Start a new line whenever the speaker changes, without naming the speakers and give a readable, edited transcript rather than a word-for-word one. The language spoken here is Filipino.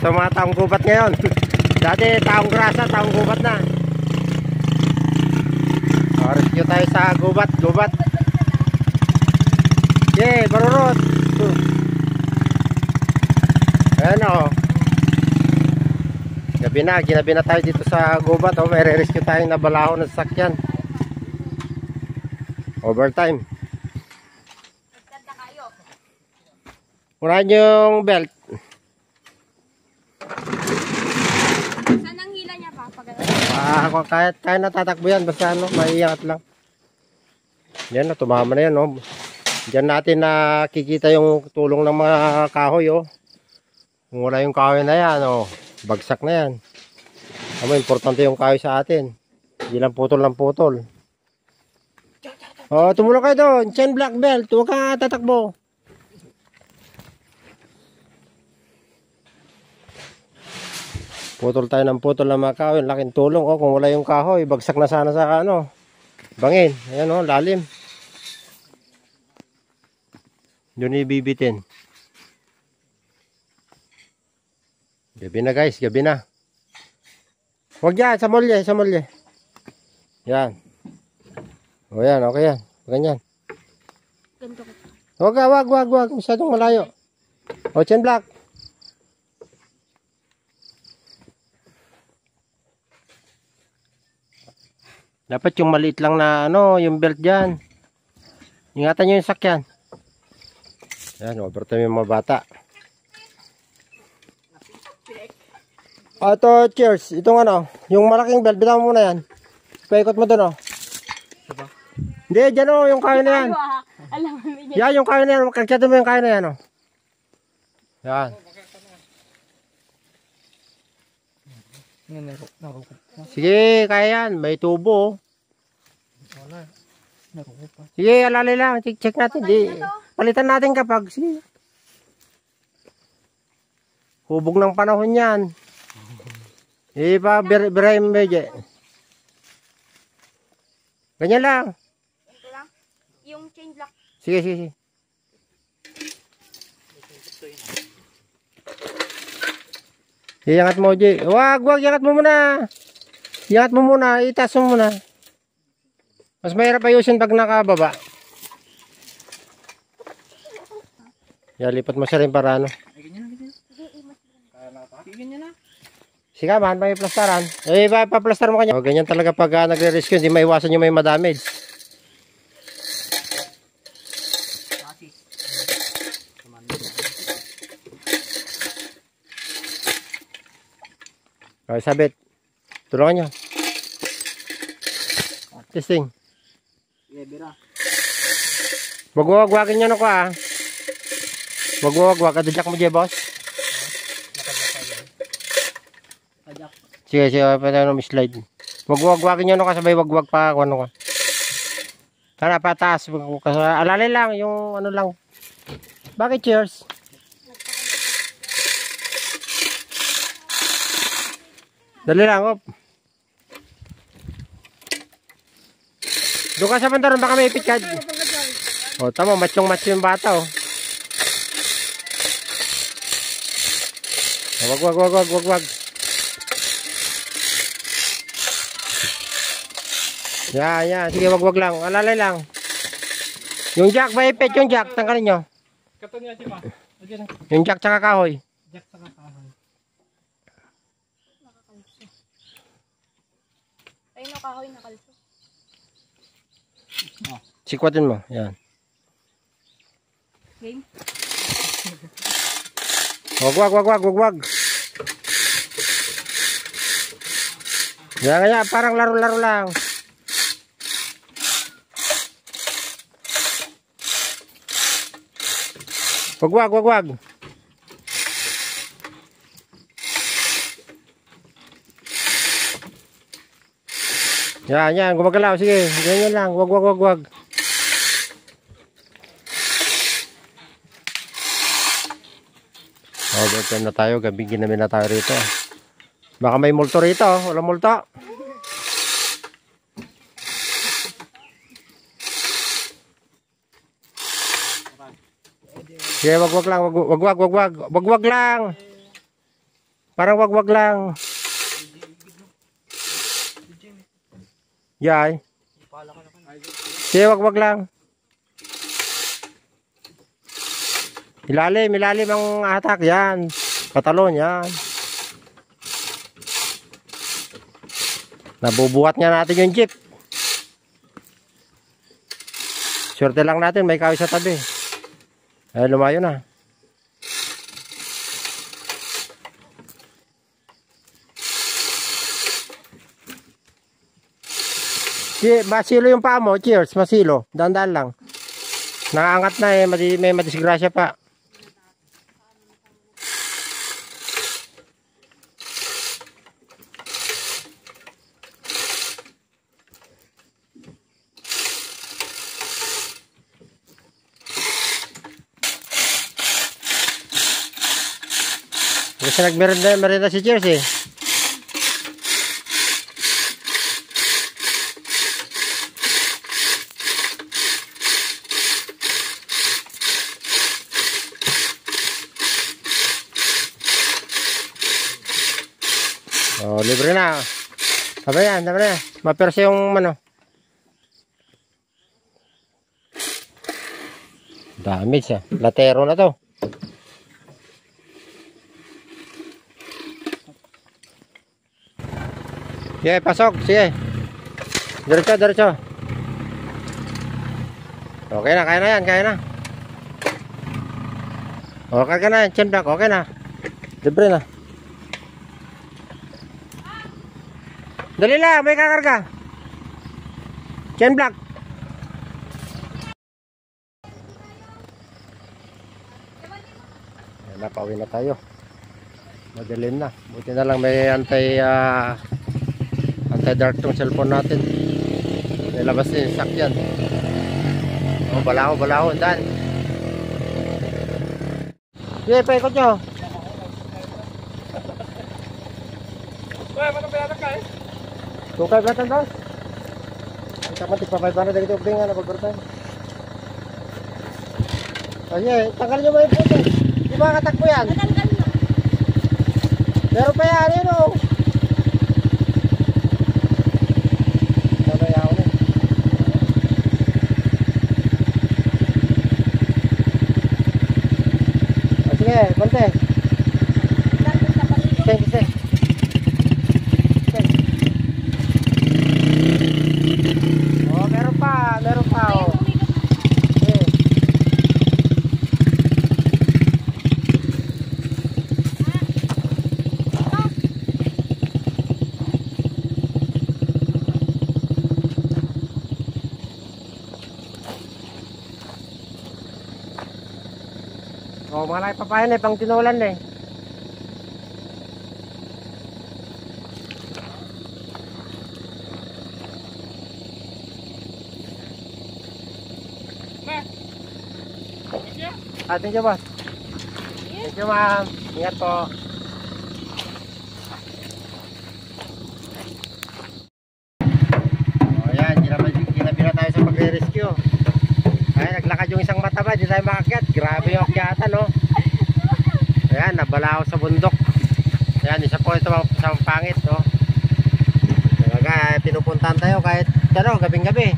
Ito mga taong gubat ngayon. Dati taong grasa, taong gubat na. Rescue tayo sa gubat. Yeah, barurot. Ayan o. Ginabi na tayo dito sa gubat. May re-rescue tayong nabalaho ng sasakyan. Overtime. Murahan yung belt.
Saan ang hila niya pa?
Kaya natatakbo yan. Basta maiiangat lang. Yan o, tumama na yan o. Diyan natin nakikita yung tulong ng mga kahoy o. Kung wala yung kahoy na yan o, bagsak na yan. Importante yung kahoy sa atin. Hindi lang putol ng putol. O, tumulong kayo doon. Chain black belt. Huwag ka tatakbo. Putol tayo ng putol ng mga kahoy. Laking tulong. O, kung wala yung kahoy, bagsak na sana sa bangin. Ayan o, lalim. Doon ibibitin. Gabi na guys, gabi na. Huwag yan, sa molye. Yan. O yan, okay yan. Ganyan. Huwag. Masyadong malayo. O, chain black. Dapat yung maliit lang na yung belt dyan. Ingatan nyo yung sakyan. Yan, overtime yung mga bata. Ito, cheers. Itong yung malaking belt, bilang mo muna yan. Paikot mo doon Hindi, dyan yung kain na yan. Yan, yung kain na yan. Magkagsyado mo yung kain na yan Yan. Sige, kaya yan. May tubo. Sige, alalay lang. Check natin. Palitan natin kapag. Sige. Hubog ng panahon yan. Birahin medyo. Ganyan lang.
Ito lang. Yung chain block.
Sige. Iangat mo, Jay. Wag, iangat mo muna. Iangat mo muna. Itaas mo muna. Mas mahirap ayusin pag nakababa. Lipat mo siya rin para Sige man, may plastaran. Paplastar mo kanya. Ganyan talaga pag nagre-rescue, hindi maiwasan yung may madamage. Okay, sabit. Tulungan nyo. Testing. Wag-wagwagin nyo Wag-wagwag. Kadajak mo dyan, boss. Sige, slide. Wag-wagwagin nyo kasabay wag-wag pa. Tara, pataas. Alalay lang, yung lang. Bakit cheers? Dali lang, op. Doon ka sa pantaron, baka may ipit ka. Tama, matchong-match yung bata, Wag. Yan. Sige, wag lang. Alalay lang. Yung jack, may ipit yung jack. Tanggalin nyo. Yung jack tsaka kahoy.
Ayun o, kahoy na kalso.
Sikwatin mo. Yan.
Game?
Wag. Yan, parang laro-laro lang. Wag. Yan, gumagalaw. Sige, ganyan lang. Wag. Overtime na tayo. Gabi ginamin na tayo rito. Baka may multo rito. Walang multo. Sige, wag lang. Parang wag-wag lang. Yay. Sige, wag-wag lang. Ilalim ang atak. Yan. Patalon, yan. Nabubuhat nga natin yung jeep. Swerte lang natin, may kahoy sa tabi. Ay, lumayo na. Masilo yung paa mo, cheers, masilo. Dandan lang. Nakaangat na eh, may madisgrasya pa. Kasi nagmerenda si Cheers eh. Oh, libre na. Sabi yan. Mapersa yung ano. Damage ah. Latero na to. Sige, pasok. Sige. Diretso. Okay na, kaya na yan. Okay ka na yan, chain block. Okay na. Libre na. Dali lang, may kakarga. Chain block. Ayan na, pauwi na tayo. Madilim na. Buti na lang may anti-dark tong cellphone natin. Nilabas din yung sakyan. Oh, balaho. Dan. Sige, paikot nyo. Tukay ba tandas? Kita mati pa 500 dito ubing na pagbertan. Aye, tanggal nyo ba yung puto? Di ba katakbo yan?
Natanggal na.
Meron pa yan, yun o. Sabayaw na. Sige, konti. Sige. Oh, meron pa oh. Okay. Oh, malaki pa pa yan eh, pang tinulan eh. Thank you, boss. Thank you, ma'am. Ingat po. O yan, ginabi na tayo sa pagre-rescue. Ay, naglakad yung isang mataba, di tayo makakyat. Grabe yung akyatan, no? Ayan, nabala ako sa bundok. Ayan, isa po ito sa pangit, no? Talaga, pinupuntahan tayo kahit, gabing-gabi.